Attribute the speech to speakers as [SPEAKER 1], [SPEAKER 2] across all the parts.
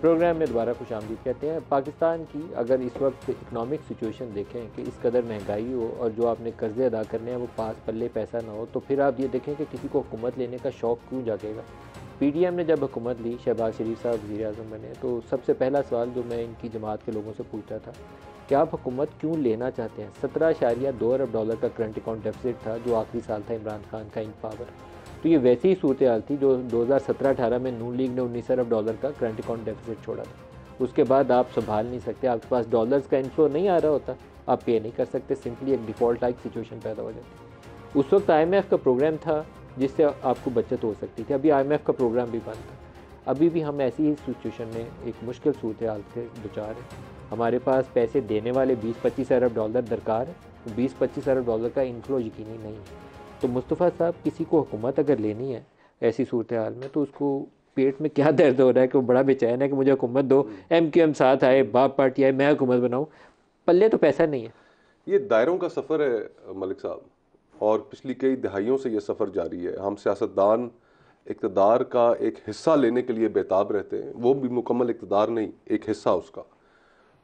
[SPEAKER 1] Programme में दोबारा खुशामदीद कहते हैं। पाकिस्तान की अगर इस वक्त इकनॉमिक सिचुएशन देखें कि इस कदर महंगाई हो और जो आपने कर्जे अदा करने हैं वो पास पल्ले पैसा ना हो, तो फिर आप ये देखें कि किसी को हुकूमत लेने का शौक़ क्यों जागेगा। PDM ने जब हुकूमत ली, शहबाज शरीफ साहब वज़ीर आज़म बने, तो सबसे पहला सवाल जो मैं इनकी जमात के लोगों से पूछता था कि आप हुकूमत क्यों लेना चाहते हैं। 17.2 अरब डॉलर का करंट अकाउंट डेफिसिट था जो आखिरी साल था इमरान खान का इन पावर। तो ये वैसी ही सूरत हाल थी जो 2017-18 में नून लीग ने 19 अरब डॉलर का करंट अकाउंट डेफिसिट छोड़ा था। उसके बाद आप संभाल नहीं सकते, आपके पास डॉलर्स का इनफ्लो नहीं आ रहा होता, आप पे नहीं कर सकते, सिंपली एक डिफ़ॉल्ट लाइक सिचुएशन पैदा हो जाती। उस वक्त IMF का प्रोग्राम था जिससे आपको बचत हो सकती थी। अभी IMF का प्रोग्राम भी बंद था। अभी भी हम ऐसी ही सिचुएशन में एक मुश्किल सूरत हाल के दुचार हैं। हमारे पास पैसे देने वाले 20-25 अरब डॉलर दरकार है, 20-25 अरब डॉलर का इनफ्लो यकीनी नहीं है। तो मुस्तफ़ा साहब, किसी को हुकूमत अगर लेनी है ऐसी सूरत हाल में, तो उसको पेट में क्या दर्द हो रहा है कि वो बड़ा बेचैन है कि मुझे हुकूमत दो, MQM साथ आए, बाप पार्टी आए, मैं हुकूमत बनाऊँ, पल्ले तो पैसा नहीं है।
[SPEAKER 2] ये दायरों का सफ़र है मलिक साहब, और पिछली कई दहाइयों से ये सफ़र जारी है। हम सियासतदान इक़्तिदार का एक हिस्सा लेने के लिए बेताब रहते हैं, वो भी मुकम्मल इक़्तिदार नहीं, एक हिस्सा उसका,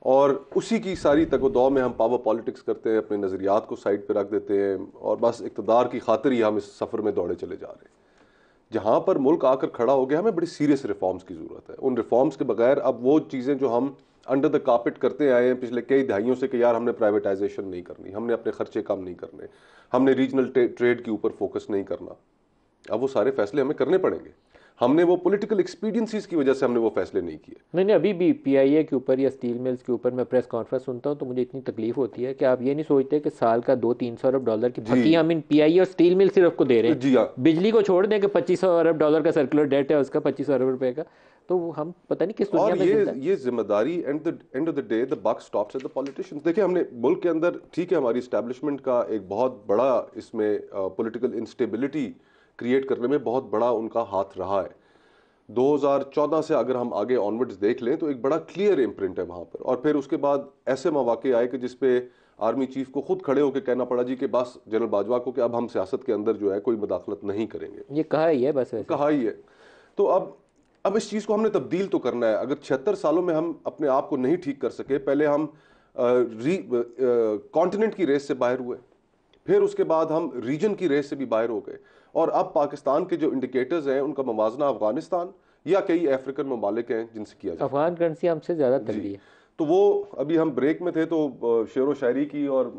[SPEAKER 2] और उसी की सारी तगोदौ में हम पावर पॉलिटिक्स करते हैं, अपने नज़रियात को साइड पर रख देते हैं और बस इक़्तिदार की खातिर ही हम इस सफ़र में दौड़े चले जा रहे हैं। जहाँ पर मुल्क आकर खड़ा हो गया, हमें बड़ी सीरियस रिफॉर्म्स की ज़रूरत है। उन रिफॉर्म्स के बगैर अब वो चीज़ें जो हम अंडर द कार्पेट करते आए हैं पिछले कई दहाइयों से कि यार हमने प्राइवेटाइजेशन नहीं करनी, हमने अपने खर्चे कम नहीं करने, हमने रीजनल ट्रेड के ऊपर फोकस नहीं करना, अब वो सारे फैसले हमें करने पड़ेंगे। हमने वो पॉलिटिकल एक्सपीडियंसीज की वजह से हमने वो फैसले नहीं किए।
[SPEAKER 1] नहीं, अभी भी PIA के ऊपर या स्टील मिल्स के ऊपर मैं प्रेस कॉन्फ्रेंस सुनता हूँ तो मुझे इतनी तकलीफ होती है कि आप ये नहीं सोचते कि साल का 200-300 अरब डॉलर की फकी हम इन PIA और स्टील मिल सिर्फ को दे रहे हैं।
[SPEAKER 2] जी हाँ,
[SPEAKER 1] बिजली को छोड़ दें कि 2500 अरब डॉलर का सर्कुलर डेट है उसका, 2500 अरब रुपए का, तो हम पता नहीं किस दुनिया में जिंदा
[SPEAKER 2] ये जिम्मेदारी end of the day the buck stops at the politicians. देखिए, हमने मुल्क के अंदर, ठीक है, हमारी इस्टेब्लिशमेंट का एक बहुत बड़ा इसमें पॉलिटिकल इंस्टेबिलिटी क्रिएट करने में बहुत बड़ा उनका हाथ रहा है। 2014 से अगर हम आगे ऑनवर्ड्स देख लें तो एक बड़ा क्लियर इम्प्रिंट है वहाँ पर, और फिर उसके बाद ऐसे मौके आए कि जिसपे आर्मी चीफ को खुद खड़े होकर कहना पड़ा जी कि बस जनरल बाजवा को कि अब हम सियासत के अंदर जो है कोई मुदाखलत नहीं करेंगे।
[SPEAKER 1] ये कहा ही है, बस
[SPEAKER 2] कहा ही है। तो अब इस चीज़ को हमने तब्दील तो करना है। अगर 76 सालों में हम अपने आप को नहीं ठीक कर सके, पहले हम कॉन्टिनेंट की रेस से बाहर हुए, फिर उसके बाद हम रीजन की रेस से भी बाहर हो गए, और अब पाकिस्तान के जो इंडिकेटर्स हैं उनका मवाजना अफगानिस्तान या कई अफ्रीकन ममालिक हैं जिनसे किया जाए।
[SPEAKER 1] अफगान करेंसी हमसे ज़्यादा तगड़ी है।
[SPEAKER 2] तो वो अभी हम ब्रेक में थे तो शेर व शायरी की, और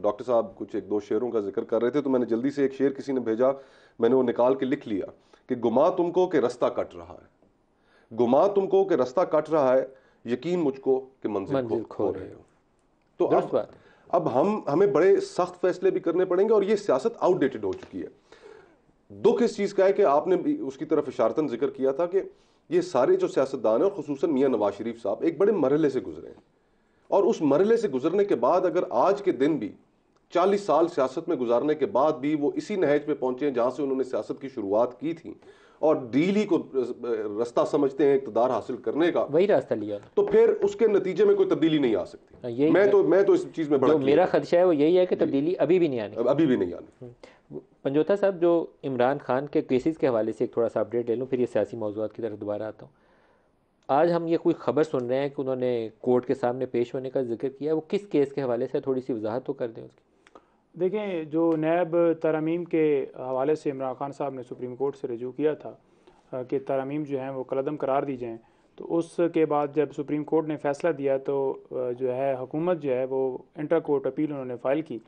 [SPEAKER 2] डॉक्टर साहब कुछ एक दो शेरों का जिक्र कर रहे थे, तो मैंने जल्दी से एक शेर किसी ने भेजा, मैंने वो निकाल के लिख लिया कि गुमा तुमको कि रास्ता कट रहा है, गुमा तुमको कि रास्ता कट रहा है, यकीन मुझको कि मंजिल खो रहे हो। तो अब हमें बड़े सख्त फैसले भी करने पड़ेंगे, और ये सियासत आउटडेटेड हो चुकी है। दुख इस चीज़ का है कि आपने भी उसकी तरफ इशारतन जिक्र किया था कि ये सारे जो सियासतदान हैं, और खुसूसन मियां नवाज शरीफ साहब, एक बड़े मरहले से गुजरे हैं, और उस मरहले से गुजरने के बाद अगर आज के दिन भी 40 साल सियासत में गुजारने के बाद भी वो इसी नहज पे पहुंचे हैं जहां से उन्होंने सियासत की शुरुआत की थी, और डील ही को रास्ता समझते हैं इक़्तिदार हासिल करने का,
[SPEAKER 1] वही रास्ता लिया,
[SPEAKER 2] तो फिर उसके नतीजे में कोई तब्दीली नहीं आ सकती। मैं तो इस चीज़ में बड़ा,
[SPEAKER 1] मेरा खदशा है वो यही है कि तब्दीली अभी भी नहीं आनी। पंजोता साहब, जो इमरान खान के केसेस के हवाले से एक थोड़ा सा अपडेट ले लूँ, फिर ये सियासी मौज़ूआत की तरफ दोबारा आता हूँ। आज हम ये कोई ख़बर सुन रहे हैं कि उन्होंने कोर्ट के सामने पेश होने का जिक्र किया है, वो किस केस के हवाले से, थोड़ी सी वजाहत तो कर दें उसकी।
[SPEAKER 3] देखें, जो नैब तरमीम के हवाले से इमरान खान साहब ने सुप्रीम कोर्ट से रजू किया था कि तरमीम जो हैं वो कलअदम करार दी जाएँ, तो उसके बाद जब सुप्रीम कोर्ट ने फ़ैसला दिया तो जो है हुकूमत जो है वो इंटर कोर्ट अपील उन्होंने फ़ाइल की।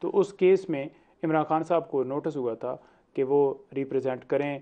[SPEAKER 3] तो उस केस में इमरान खान साहब को नोटिस हुआ था कि वो रिप्रेजेंट करें,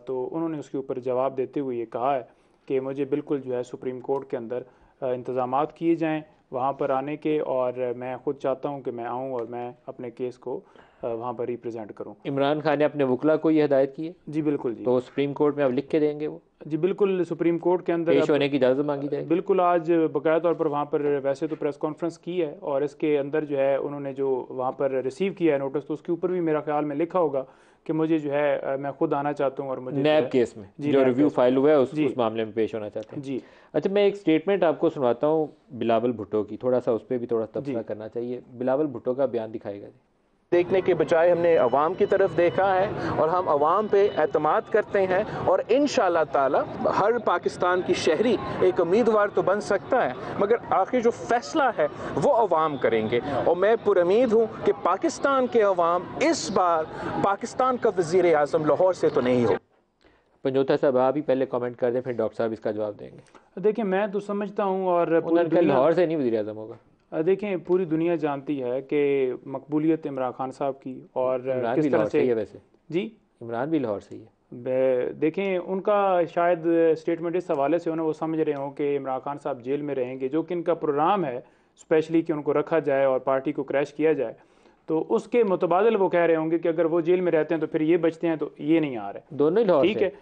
[SPEAKER 3] तो उन्होंने उसके ऊपर जवाब देते हुए ये कहा है कि मुझे बिल्कुल जो है सुप्रीम कोर्ट के अंदर इंतज़ामात किए जाएँ वहाँ पर आने के, और मैं ख़ुद चाहता हूँ कि मैं आऊँ और मैं अपने केस को वहाँ पर रिप्रेजेंट करूँ।
[SPEAKER 1] इमरान खान ने अपने वकला को ये हिदायत की है?
[SPEAKER 3] जी बिल्कुल जी।
[SPEAKER 1] तो सुप्रीम कोर्ट में अब लिख के देंगे वो?
[SPEAKER 3] जी बिल्कुल, सुप्रीम कोर्ट के अंदर
[SPEAKER 1] पेश होने की इजाज़त मांगी जाएगी।
[SPEAKER 3] बिल्कुल, आज बकाया तौर पर वहाँ पर वैसे तो प्रेस कॉन्फ्रेंस की है, और इसके अंदर जो है उन्होंने जो वहाँ पर रिसीव किया है नोटिस, तो उसके ऊपर भी मेरा ख्याल में लिखा होगा कि मुझे जो है मैं खुद आना चाहता हूँ, और मुझे
[SPEAKER 1] नैब केस में जो रिव्यू फाइल हुआ है उस मामले में पेश होना चाहते हैं
[SPEAKER 3] जी।
[SPEAKER 1] अच्छा, मैं एक स्टेटमेंट आपको सुनाता हूँ बिलावल भुट्टो की, थोड़ा सा उस पर भी थोड़ा तबसरा करना चाहिए। बिलावल भुट्टो का बयान दिखाएगा जी।
[SPEAKER 4] देखने के बजाय हमने अवाम की तरफ देखा है और हम अवाम पे एतमाद करते हैं और इंशाअल्लाह ताला हर पाकिस्तान की शहरी एक उम्मीदवार तो बन सकता है, मगर आखिर जो फैसला है वो अवाम करेंगे। और मैं पुरुमीद हूँ कि पाकिस्तान के अवाम इस बार पाकिस्तान का वज़ीर आज़म लाहौर से तो नहीं हो।
[SPEAKER 1] पंजोता साहब आप ही पहले कमेंट कर दें, फिर डॉक्टर साहब इसका जवाब देंगे।
[SPEAKER 3] देखिए, मैं तो समझता हूँ और
[SPEAKER 1] लाहौर से नहीं वज़ीर आज़म होगा।
[SPEAKER 3] देखें, पूरी दुनिया जानती है कि मकबूलियत इमरान खान साहब की और
[SPEAKER 1] किस तरह से है वैसे
[SPEAKER 3] जी
[SPEAKER 1] इमरान भी लाहौर से ही है।
[SPEAKER 3] देखें, उनका शायद स्टेटमेंट इस हवाले से उन्हें वो समझ रहे हों कि इमरान खान साहब जेल में रहेंगे, जो कि इनका प्रोग्राम है स्पेशली कि उनको रखा जाए और पार्टी को क्रैश किया जाए, तो उसके मुतबादिल वो कह रहे होंगे कि अगर वो जेल में रहते हैं तो फिर ये बचते हैं, तो ये नहीं आ रहे।
[SPEAKER 1] दोनों ही लाहौर
[SPEAKER 3] ठीक है,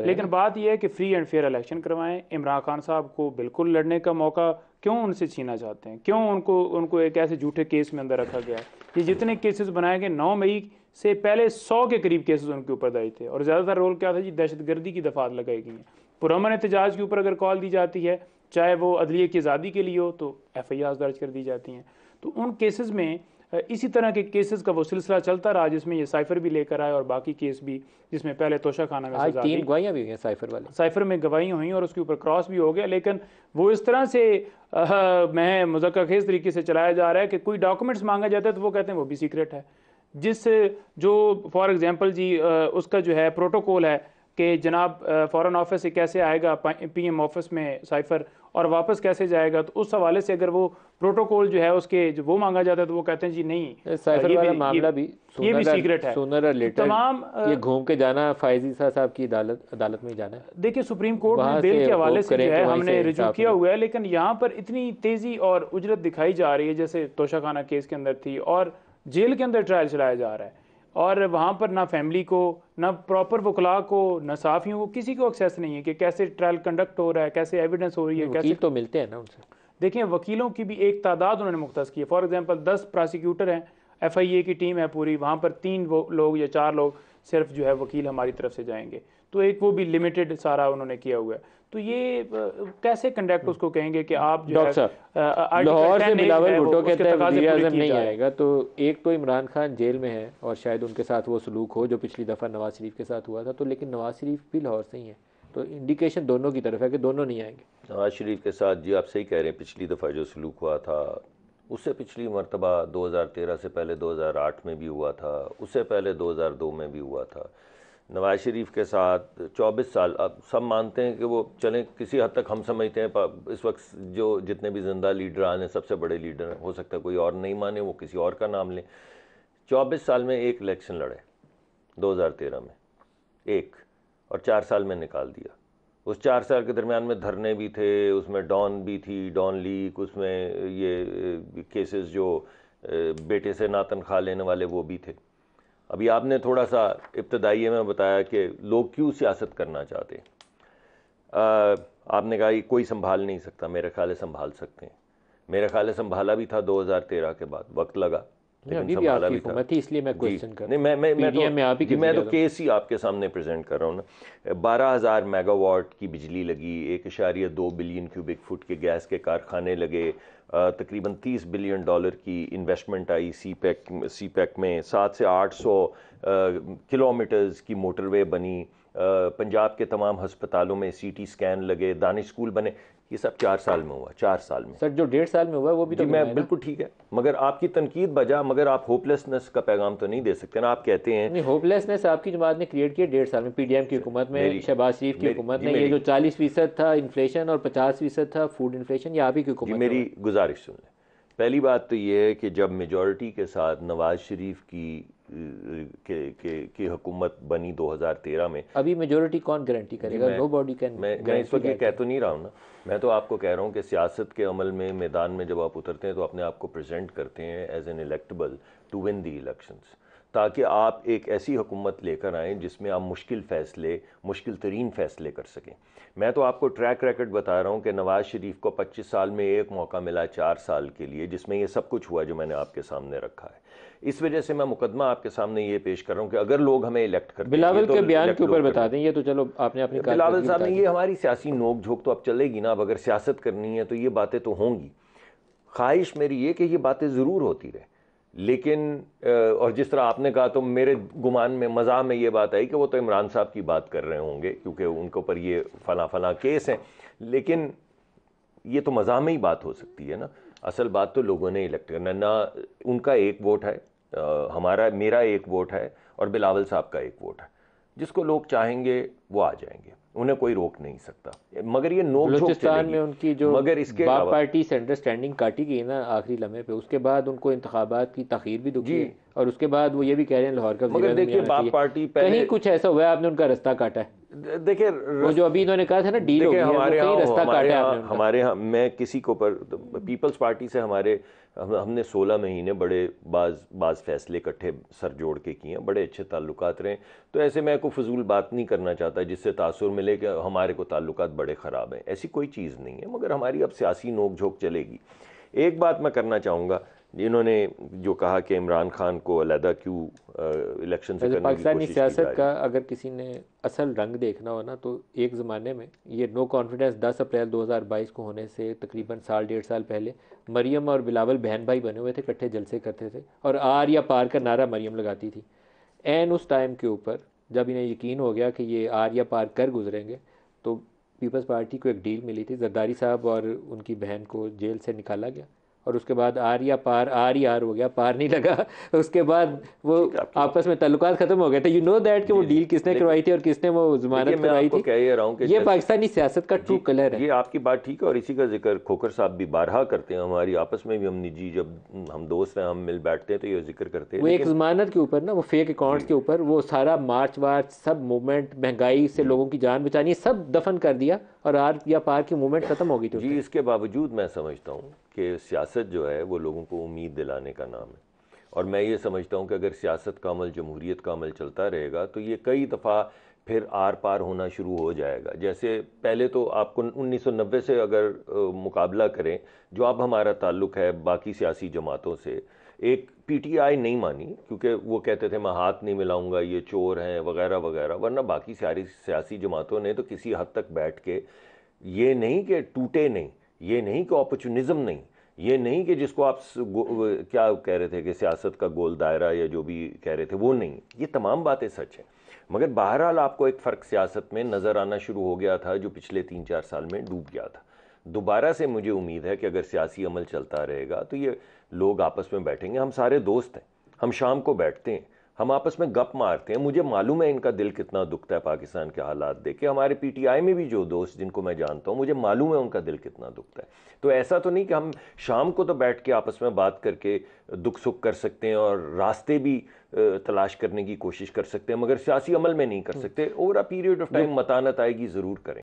[SPEAKER 3] लेकिन बात यह है कि फ्री एंड फेयर इलेक्शन करवाएं। इमरान खान साहब को बिल्कुल लड़ने का मौका क्यों उनसे छीना चाहते हैं? क्यों उनको एक ऐसे झूठे केस में अंदर रखा गया है? ये जितने केसेस बनाए गए 9 मई से पहले 100 के करीब केसेस उनके ऊपर दर्ज थे और ज़्यादातर रोल क्या था जी, दहशतगर्दी की दफात लगाई गई हैं। पुरअमन एहतजाज के ऊपर अगर कॉल दी जाती है, चाहे वो अदलिये की आज़ादी के लिए हो, तो FIR दर्ज कर दी जाती हैं। तो उन केसेस में इसी तरह के केसेस का वो सिलसिला चलता रहा, जिसमें ये साइफर भी लेकर आए और बाकी केस भी, जिसमें पहले तोशा खाना में
[SPEAKER 1] आज 3 गवाहियां भी हुई हैं साइफर
[SPEAKER 3] में गवाहियां हुई और उसके ऊपर क्रॉस भी हो गया। लेकिन वो इस तरह से मैं मुज़क्कर-खेज़ तरीके से चलाया जा रहा है कि कोई डॉक्यूमेंट्स मांगा जाता है तो वो कहते हैं वो भी सीक्रेट है। जो फॉर एग्जांपल जी उसका जो है प्रोटोकॉल है कि जनाब फ़ॉरेन ऑफिस से कैसे आएगा PM ऑफिस में साइफर और वापस कैसे जाएगा, तो उस हवाले से अगर वो प्रोटोकॉल जो है उसके जो वो मांगा जाता है तो वो कहते हैं जी नहीं,
[SPEAKER 1] साइफर वाला मामला भी
[SPEAKER 3] ये भी सीक्रेट है।
[SPEAKER 1] तमाम ये घूम के जाना फायजी साहब की अदालत में जाना है।
[SPEAKER 3] देखिए, सुप्रीम कोर्ट में बेल के हवाले से जो है हमने रिजू किया हुआ है, लेकिन यहाँ पर इतनी तेजी और उजरत दिखाई जा रही है जैसे तोशा खाना केस के अंदर थी, और जेल के अंदर ट्रायल चलाया जा रहा है और वहाँ पर ना फैमिली को, ना प्रॉपर वकला को, ना साफियों को, किसी को एक्सेस नहीं है कि कैसे ट्रायल कंडक्ट हो रहा है, कैसे एविडेंस हो रही है, कैसे
[SPEAKER 1] तो मिलते हैं ना उनसे।
[SPEAKER 3] देखिए, वकीलों की भी एक तादाद उन्होंने मुख्तस की है। फॉर एग्जांपल 10 प्रोसिक्यूटर हैं, FIA की टीम है पूरी, वहाँ पर 3 लोग या 4 लोग सिर्फ जो है वकील हमारी तरफ से जाएंगे, तो एक वो भी लिमिटेड सारा उन्होंने किया हुआ है। तो ये कैसे कंडक्ट उसको कहेंगे कि आप जो
[SPEAKER 1] है लाहौर से बिलावल भुट्टो कहते हैं वज़ीर आज़म नहीं आएगा, तो एक तो इमरान खान जेल में है और शायद उनके साथ वो सलूक हो जो पिछली दफ़ा नवाज शरीफ के साथ हुआ था, तो लेकिन नवाज शरीफ भी लाहौर से ही है, तो इंडिकेशन दोनों की तरफ है कि दोनों नहीं आएंगे।
[SPEAKER 5] नवाज शरीफ के साथ जी आप सही कह रहे हैं, पिछली दफ़ा जो सलूक हुआ था, उससे पिछली मरतबा 2013 से पहले 2008 में भी हुआ था, उससे पहले 2002 में भी हुआ था। नवाज शरीफ के साथ 24 साल, अब सब मानते हैं कि वो चलें, किसी हद तक हम समझते हैं इस वक्त जो जितने भी जिंदा लीडरान हैं सबसे बड़े लीडर हैं, हो सकता है कोई और नहीं माने, वो किसी और का नाम लें। 24 साल में एक इलेक्शन लड़े 2013 में एक, और 4 साल में निकाल दिया। उस 4 साल के दरमियान में धरने भी थे, उसमें डॉन भी थी, डॉन लीक, उसमें ये केसेस जो बेटे से ना तनख्वाह लेने वाले वो भी थे। अभी आपने थोड़ा सा इब्तदाई में बताया कि लोग क्यों सियासत करना चाहते हैं। आपने कहा कोई संभाल नहीं सकता, मेरे ख्याल से संभाल सकते हैं। मेरे ख्याल से संभाला भी था 2013 के बाद, वक्त लगा लेकिन संभाला भी था,
[SPEAKER 1] इसलिए मैं क्वेश्चन कर
[SPEAKER 5] नहीं, मैं तो केस ही आपके सामने प्रेजेंट कर रहा हूँ ना। 12,000 मेगावाट की बिजली लगी, 1.2 बिलियन क्यूबिक फुट के गैस के कारखाने लगे, तकरीबन $30 बिलियन की इन्वेस्टमेंट आई CPEC में, 700 से 800 किलोमीटर्स की मोटरवे बनी, पंजाब के तमाम हस्पतालों में CT स्कैन लगे, दानिश स्कूल बने। ये सब 4 साल में हुआ, 4 साल में।
[SPEAKER 1] सर जो 1.5 साल में हुआ वो भी तो
[SPEAKER 5] मैं बिल्कुल ठीक है, मगर आपकी तनकीद बजा, मगर आप होपलेसनेस का पैगाम तो नहीं दे सकते ना। आप कहते हैं
[SPEAKER 1] नहीं, होपलेसनेस आपकी जमात ने क्रिएट किया 1.5 साल में, PDM की हुकूमत में, शहबाज शरीफ की हुकूमत में। ये जो 40% था इन्फ्लेशन और 50% था फूड इन्फ्लेशन, ये आप ही की हुकूमत।
[SPEAKER 5] मेरी गुजारिश सुन लें। पहली बात तो ये है कि जब मेजॉरिटी के साथ नवाज शरीफ की हुकूमत बनी 2013 में,
[SPEAKER 1] अभी मेजॉरिटी कौन गारंटी करेगा? Nobody can.
[SPEAKER 5] मैं इस वक्त ये कह तो नहीं रहा हूँ ना, मैं तो आपको कह रहा हूँ कि सियासत के अमल में, मैदान में जब आप उतरते हैं तो अपने आप को प्रेजेंट करते हैं as an electable to win the elections, ताकि आप एक ऐसी हुकूमत लेकर आएँ जिसमें आप मुश्किल तरीन फ़ैसले कर सकें। मैं तो आपको ट्रैक रिकॉर्ड बता रहा हूँ कि नवाज शरीफ को 25 साल में एक मौका मिला 4 साल के लिए, जिसमें ये सब कुछ हुआ जो मैंने आपके सामने रखा है। इस वजह से मैं मुकदमा आपके सामने ये पेश कर रहा हूँ कि अगर लोग हमें इलेक्ट करते हैं,
[SPEAKER 1] बिलावल के बयान के ऊपर बता दें, ये तो चलो आपने अपनी
[SPEAKER 5] बिलावल साहब ने, ये हमारी सियासी नोक झोंक तो अब चलेगी ना। अब अगर सियासत करनी है तो ये बातें तो होंगी। ख्वाहिश मेरी ये कि ये बातें ज़रूर होती रहे, लेकिन और जिस तरह आपने कहा तो मेरे गुमान में मज़ाक में ये बात आई कि वो तो इमरान साहब की बात कर रहे होंगे क्योंकि उनके ऊपर ये फला फला केस हैं, लेकिन ये तो मज़ाक में ही बात हो सकती है ना। असल बात तो लोगों ने इलेक्ट करना ना, उनका एक वोट है, मेरा एक वोट है और बिलावल साहब का एक वोट है। जिसको लोग चाहेंगे वो आ जाएंगे, उन्हें कोई रोक नहीं सकता। मगर ये नोक-झोंक चलेगी
[SPEAKER 1] में उनकी जो
[SPEAKER 5] मगर इसके
[SPEAKER 1] बाप पार्टी से अंडरस्टैंडिंग काटी गई ना आखिरी लम्हे पे, उसके बाद उनको इंतखाबात की तखीर भी दुखी है और उसके बाद वो ये भी कह रहे हैं लाहौर का
[SPEAKER 5] मगर देखिए बाप पार्टी पहले
[SPEAKER 1] कहीं कुछ ऐसा हुआ है आपने उनका रास्ता काटा है।
[SPEAKER 5] देखिए
[SPEAKER 1] वो जो अभी इन्होंने कहा था ना डील हो गई है,
[SPEAKER 5] हमारे
[SPEAKER 1] वो कहीं रास्ता काटा है आपने
[SPEAKER 5] हमारे यहाँ मैं किसी को पर पीपल्स पार्टी से हमने 16 महीने बड़े बाज फैसले इकट्ठे सर जोड़ के किए हैं, बड़े अच्छे ताल्लुकात रहे। तो ऐसे मैं कोई फजूल बात नहीं करना चाहता जिससे तासुर मिले कि हमारे को ताल्लुकात बड़े ख़राब हैं, ऐसी कोई चीज़ नहीं है। मगर हमारी अब सियासी नोक झोंक चलेगी। एक बात मैं करना चाहूँगा, इन्होंने जो कहा कि इमरान खान को अलहदा क्यों इलेक्शन से करने की
[SPEAKER 1] पाकिस्तानी
[SPEAKER 5] कोशिश
[SPEAKER 1] सियासत का अगर किसी ने असल रंग देखना हो ना, तो एक ज़माने में ये नो कॉन्फिडेंस 10 अप्रैल 2022 को होने से तकरीबन साल डेढ़ साल पहले मरियम और बिलावल बहन भाई बने हुए थे, इकट्ठे जलसे करते थे और आर या पार का नारा मरियम लगाती थी। एन उस टाइम के ऊपर जब इन्हें यकीन हो गया कि ये आर या पार कर गुजरेंगे, तो पीपल्स पार्टी को एक डील मिली थी, जरदारी साहब और उनकी बहन को जेल से निकाला गया और उसके बाद आर या पार आर ही आर हो गया, पार नहीं लगा। उसके बाद वो आपस में ताल्लुकात खत्म हो गए थे। यू नो दैट कि वो डील किसने करवाई थी और किसने वो जमानत करवाई थी।
[SPEAKER 5] कह ही रहा हूं कि
[SPEAKER 1] ये पाकिस्तानी सियासत का ट्रू कलर है।
[SPEAKER 5] ये आपकी बात ठीक है और इसी का जिक्र खोखर साहब भी बारहा करते हैं, हमारी आपस में भी हम निजी जब हम दोस्त हैं हम मिल बैठते हैं तो ये जिक्र करते हैं।
[SPEAKER 1] वो एक जमानत के ऊपर ना, वो फेक अकाउंट्स के ऊपर वो सारा मार्च वार्च सब मूवमेंट, महंगाई से लोगों की जान बचानी, सब दफन कर दिया और आर या पार की मूवमेंट खत्म हो गई थी।
[SPEAKER 5] जी, इसके बावजूद मैं समझता हूँ कि सियासत जो है वो लोगों को उम्मीद दिलाने का नाम है और मैं ये समझता हूँ कि अगर सियासत का अमल, जमहूरियत का अमल चलता रहेगा तो ये कई दफ़ा फिर आर पार होना शुरू हो जाएगा। जैसे पहले तो आपको 1990 से अगर मुकाबला करें, जो अब हमारा ताल्लुक़ है बाकी सियासी जमातों से, एक पीटीआई नहीं मानी क्योंकि वो कहते थे मैं हाथ नहीं मिलाऊंगा, ये चोर हैं वगैरह वगैरह, वरना बाकी सारी सियासी जमातों ने तो किसी हद तक बैठ के ये नहीं कि टूटे नहीं, ये नहीं कि अपॉर्चुनिज्म नहीं, ये नहीं कि जिसको आप क्या कह रहे थे कि सियासत का गोल दायरा या जो भी कह रहे थे वो नहीं, ये तमाम बातें सच हैं। मगर बहरहाल आपको एक फ़र्क सियासत में नज़र आना शुरू हो गया था जो पिछले 3-4 साल में डूब गया था। दोबारा से मुझे उम्मीद है कि अगर सियासी अमल चलता रहेगा तो ये लोग आपस में बैठेंगे। हम सारे दोस्त हैं, हम शाम को बैठते हैं, हम आपस में गप मारते हैं। मुझे मालूम है इनका दिल कितना दुखता है पाकिस्तान के हालात देख के। हमारे पीटीआई में भी जो दोस्त जिनको मैं जानता हूँ, मुझे मालूम है उनका दिल कितना दुखता है। तो ऐसा तो नहीं कि हम शाम को तो बैठ के आपस में बात करके दुख सुख कर सकते हैं और रास्ते भी तलाश करने की कोशिश कर सकते हैं, मगर सियासी अमल में नहीं कर सकते। Over a period of time मतानत आएगी, ज़रूर करें।